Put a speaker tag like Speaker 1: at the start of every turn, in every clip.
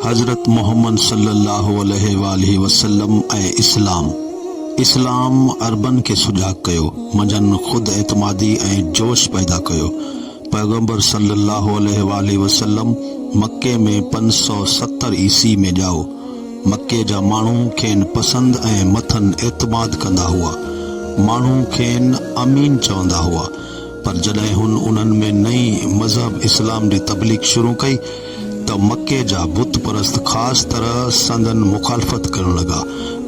Speaker 1: हज़रत मोहम्मद सल्लल्लाहु अलैहि वसल्लम ऐं इस्लाम अरबन खे सुजाग कयो, मंझंदि ख़ुद एतमादी ऐं जोश पैदा कयो। पैगंबर सल्लल्लाहु अलैहि वसल्लम मक्के में 570 ईसी में ॼाओ। मक्के जा माण्हू खेनि पसंदि ऐं मथनि एतमाद कंदा हुआ, माण्हू खेनि अमीन चवंदा हुआ। पर जॾहिं उन्हनि में नई मज़हब इस्लाम जी तबलीग शुरू कई त मक्के जा बुत परस्त ख़ासि तरह संदन मुखालफ़त करण लॻा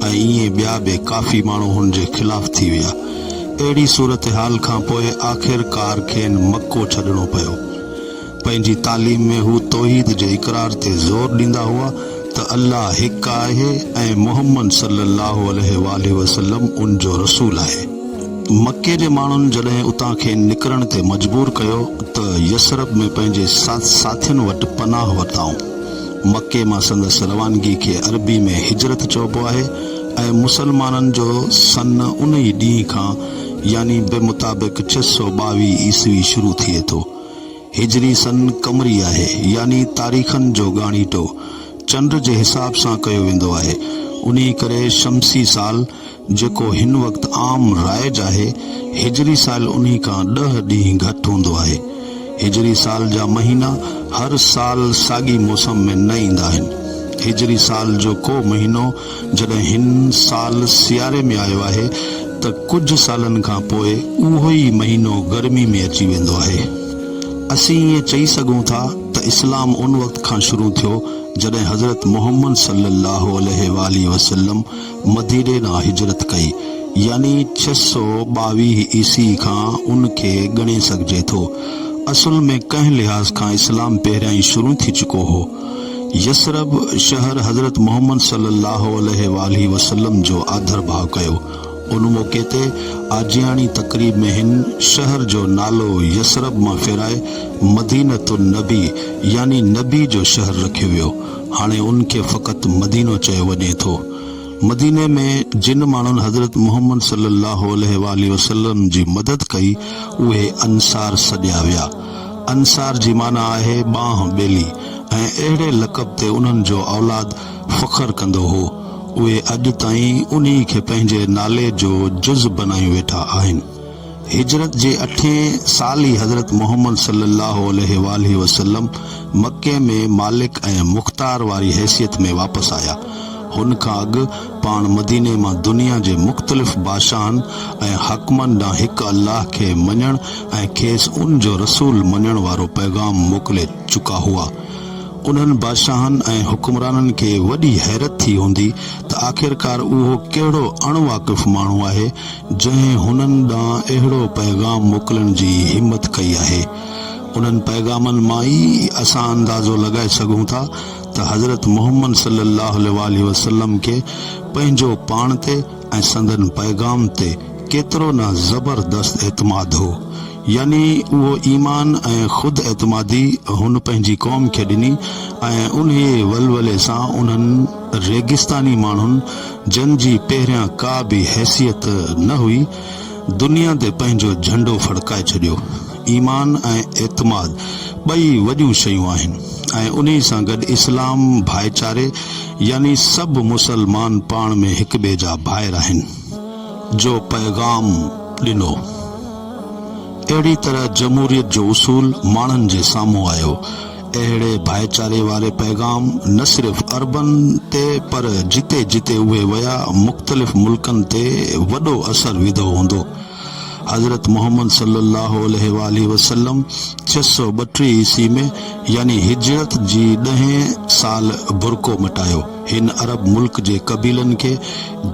Speaker 1: ऐं ईअं ॿिया बि काफ़ी माण्हू हुन जे ख़िलाफ़ थी विया। अहिड़ी सूरत हाल खां पोइ आख़िरकार खेनि मक्को छॾिणो पियो। पंहिंजी तालीम में हू तौहीद जे इक़रार ते ज़ोर ॾींदा हुआ त अल्लाह हिकु आहे ऐं मोहम्मद सल्लल्लाहु अलैहि वसल्लम उन जो रसूल आहे। मक्के जे माण्हुनि जॾहिं उतां खेनि निकिरण ते मजबूर कयो त यसरब में पंहिंजे साथियुनि वटि पनाह वरिताऊं। मक्के मां संदसि रवानगी खे अरबी में हिजरत चइबो आहे ऐं मुसलमाननि जो सन उन ई ॾींहं खां यानी बेमुताबिक़ 622 ईस्वी शुरू थिए थो। हिजरी सन कमरी आहे यानी तारीख़नि जो ॻाणीटो चंड जे हिसाब सां कयो वेंदो आहे। उन्ही करे शमसी साल जेको हिन वक़्तु आम राइज आहे, हिजरी साल उन्ही खां 10 ॾींहं घटि हूंदो आहे। हिजरी साल जा महीना हर साल साॻी मौसम में न ईंदा आहिनि। हिजरी साल जो को महीनो जॾहिं हिन साल सियारे में आयो आहे त कुझु सालनि खां पोइ उहो ई महीनो गर्मी में अची वेंदो आहे। असीं ईअं चई सघूं था त इस्लाम उन वक़्त खां शुरू थियो जॾहिं हज़रत मोहम्मद सल्लल्लाहु अलैहि वसल्लम मदीने ॾांहुं हिजरत कई, यानी 622 ईसी खां उनखे ॻणे सघिजे थो। असुल में कंहिं लिहाज़ खां इस्लाम पहिरियां ई शुरू थी चुको हो। यसरब शहर हज़रत मोहम्मद सल्लल्लाहु अलैहि वसल्लम जो आदर भाव कयो। उन मौक़े ते आजियाणी तक़रीब में हिन शहर जो नालो यसरब मां फेराए मदीनतुन नबी यानी नबी जो शहर रखियो वियो। हाणे उनखे फ़क़ति मदीनो चयो वञे थो। मदीने में जिन माण्हुनि हज़रत मोहम्मद सल्लल्लाहु अलैहि वसल्लम जी मदद कई उहे अंसार सॾिया विया। अंसार जी माना आहे बांह ॿेली ऐं अहिड़े लक़ब ते उन्हनि जो औलाद फ़ख्र कंदो हो। उहे अॼु ताईं उन्ही खे पंहिंजे नाले जो जुज़ बनाए वेठा आहिनि। हिजरत जे 8 साल ई हज़रत मोहम्मद सल्लल्लाहु अलैहि वसल्लम मक्के में मालिक ऐं मुख्तार वारी हैसियत में वापसि आया। हुन खां अॻु पाण मदीने मां दुनिया जे मुख़्तलिफ़ बादशाहनि ऐं हकमनि ॾांहुं हिकु अल्लाह खे मञण ऐं खेसि उन जो रसूल मञण वारो पैगाम मोकिले चुका हुआ। उन्हनि बादशाहनि ऐं हुक्मराननि खे वॾी हैरत थी हूंदी त आख़िरकार उहो कहिड़ो अणवाक़िफ़ माण्हू आहे जंहिं हुननि ॾांहुं अहिड़ो पैगाम मोकिलण जी हिमत कई आहे। उन्हनि पैगामनि मां ई असां अंदाज़ो लॻाए सघूं था त हज़रत मोहम्मद सल्लल्लाहु अलैहि वसल्लम खे पंहिंजो पाण ते ऐं संदन पैगाम ते केतिरो न ज़बरदस्त एतमाद हो। यानी उहो ईमान ऐं ख़ुदि एतमादी हुन पंहिंजी क़ौम खे ॾिनी ऐं उन्हे वलवले सां उन्हनि रेगिस्तानी माण्हुनि जन जी पहिरियां का बि हैसियत न हुई दुनिया ते पंहिंजो झंडो फड़काए छॾियो। ईमान ऐं एतमाद ॿई वॾियूं शयूं आहिनि ऐं उन्ही सां गॾु इस्लाम भाईचारे यानी सभु मुसलमान पाण में हिक ॿिए जा भाइर आहिनि जो पैगाम ॾिनो। अहिड़ी तरह जमहूरियत जो उसूल माण्हुनि जे साम्हूं आयो। अहिड़े भाईचारे वारे पैगाम न सिर्फ़ अरबन ते पर जिते जिते उहे विया मुख़्तलिफ़ मुल्कनि ते वॾो असर विधो हूंदो। हज़रत मोहम्मद सल्लल्लाहु अलैहि वसल्लम 632 ईस्वी में यानी हिजरत जी 10 साल बुरको मटायो। हिन अरब मुल्क जे कबीलनि खे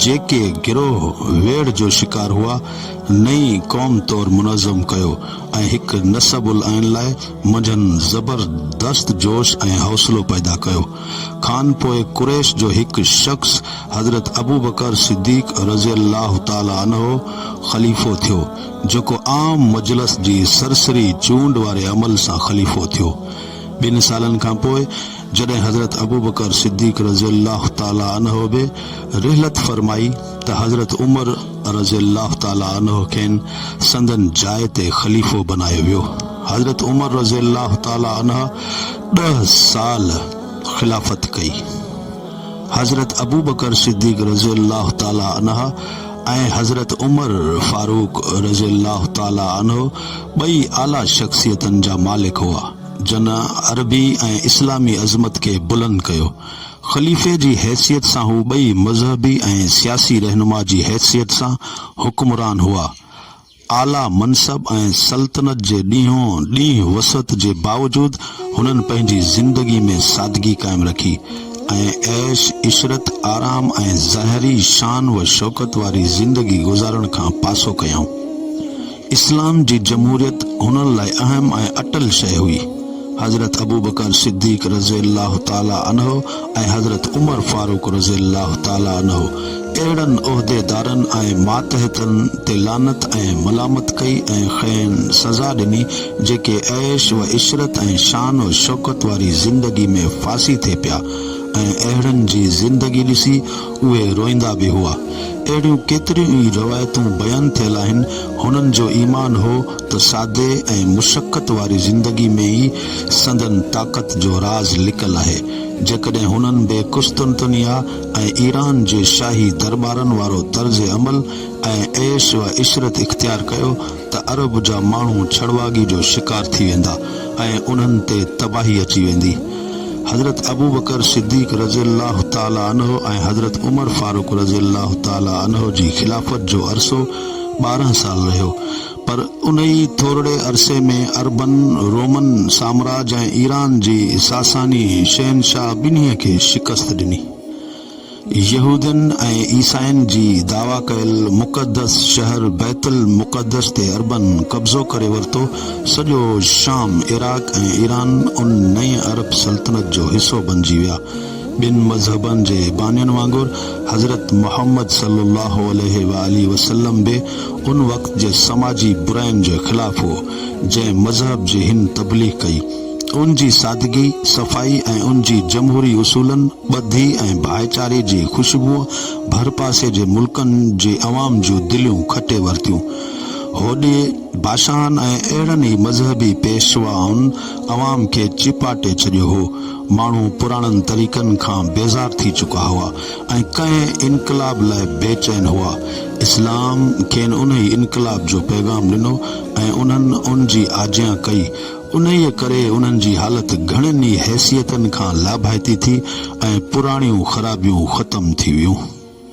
Speaker 1: जेके गिरोह वेड़ जो शिकार हुआ नई क़ौम तौर मुनज़्ज़म कयो ऐं हिकु नसबुल ऐन लाइ मंझंदि ज़बरदस्त जोश ऐं हौसलो पैदा कयो। खान पोइ कुरैश जो हिकु शख़्स हज़रत अबू बकर सिद्दीक़ रज़ी अल्लाह ताला अन्हो ख़लीफ़ो थियो जेको आम मजलिस जी सरसरी चूंड वारे अमल सां ख़लीफ़ो थियो। 2 सालनि खां पोइ जॾहिं हज़रत अबू बकर सिद्दीक़ रज़ी अल्लाह ताला अन्हो बि रिहलत फरमाई त हज़रत उमर रज़ी अल्लाह ताला अन्हो खेनि संदन जाइ ते ख़लीफ़ो बनायो वियो। हज़रत उमर रज़ी अल्लाह ताला अन्हा 10 साल खिलाफत कई। हज़रत अबू बकर सिद्दीक़ रज़ियल्लाहु ताला अन्हा ऐं हज़रत उमर फारूक रज़ियल्लाहु ताला अन्हो ॿई आला शख्सियतनि जा मालिक हुआ जन अरबी ऐं इस्लामी अज़मत खे बुलंद कयो। ख़लीफ़े जी हैसियत सां हू ॿई मज़हबी ऐं सियासी रहनुमा जी हैसियत सां हुक्मरान हुआ। आला मनसब ऐं सल्तनत जे ॾींहुं वसत जे बावजूद हुननि पंहिंजी ज़िंदगी में सादगी कायम रखी ऐं ऐश इशरत आराम ऐं ज़ाहिरी शान व शौकत वारी ज़िंदगी गुज़ारण खां पासो कयऊं। इस्लाम जी जमहूरियत हुननि लाइ अहम ऐं अटल शइ हुई। हज़रत अबू बकर सिद्दीक़ रज़ियल्लाहु ताला अन्हो ऐं हज़रत उमर फारूक रज़ियल्लाहु ताला अन्हो अहिड़नि उहिदेदारनि ऐं मातहतनि ते लानत ऐं मलामत कई ऐं खैन सज़ा ॾिनी जेके ऐश व इशरत ऐं शान व शौकत वारी ज़िंदगी में फासी थिए पिया ऐं अहिड़नि जी ज़िंदगी ॾिसी उहे रोईंदा बि हुआ। अहिड़ियूं केतिरियूं ई रवायतूं बयानु थियल आहिनि। हुननि जो ईमान हो त सादे ऐं मुशक्क़त वारी ज़िंदगी में ई संदन ताक़त जो राज़ लिकल आहे। जेकॾहिं हुननि बे कुस्तुनतनिया ऐं ईरान जे शाही दरबारनि वारो तर्ज़ अमल ऐं ऐश व इशरत इख्तियार कयो त अरब जा माण्हू छड़वागी जो शिकार थी वेंदा ऐं उन्हनि ते तबाही अची वेंदी। हज़रत अबू बकर सिद्दीक़ रज़ियल्लाहु ताला अन्हो ऐं हज़रत उमर फारूक रज़ियल्लाहु ताला अन्हो जी खिलाफ़त जो अरसो 12 साल रहियो, पर उन ई थोरे अरसे में अरबन रोमन साम्राज्य ऐं ईरान जी सासानी शहनशाह ॿिन्ही खे शिकस्त ॾिनी। यहूदियुनि ऐं ईसाइनि जी दावा कयल मुक़दस शहर बैतुल मुक़दस ते अरबन कब्ज़ो करे वरितो। सॼो शाम, इराक ऐं ईरान उन नई अरब सल्तनत जो हिसो बणिजी विया। ॿिनि मज़हबनि जे बानियुनि वांगुरु हज़रत मोहम्मद सल्लल्लाहु अलैहि वसल्लम बि उन वक़्त जे समाजी बुराइनि जे ख़िलाफ़ हो जंहिं मज़हब जी हिन तबलीग कई। उन जी सादगी, सफ़ाई ऐं उन जी जमहूरी उसूलनि ॿधी ऐं भाईचारे जी ख़ुशबूअ भर पासे जे मुल्कनि जे अवाम जूं दिलियूं खटे वरितियूं। होॾे बादशाहनि ऐं अहिड़नि ई मज़हबी पेशवाउनि अवाम खे चिपाटे छॾियो हो। माण्हू पुराणनि तरीक़नि खां बेज़ार थी चुका हुआ ऐं कंहिं इनकलाब लाइ बेचैन हुआ। इस्लाम खेनि उन ई इनकलाब जो पैगाम ॾिनो ऐं उन्हनि उन जी आज्ञा कई। उन ई करे उन्हनि जी हालत घणनि ई हैसियतनि खां लाभाइती थी ऐं पुराणियूं ख़राबियूं ख़तम थी वियूं।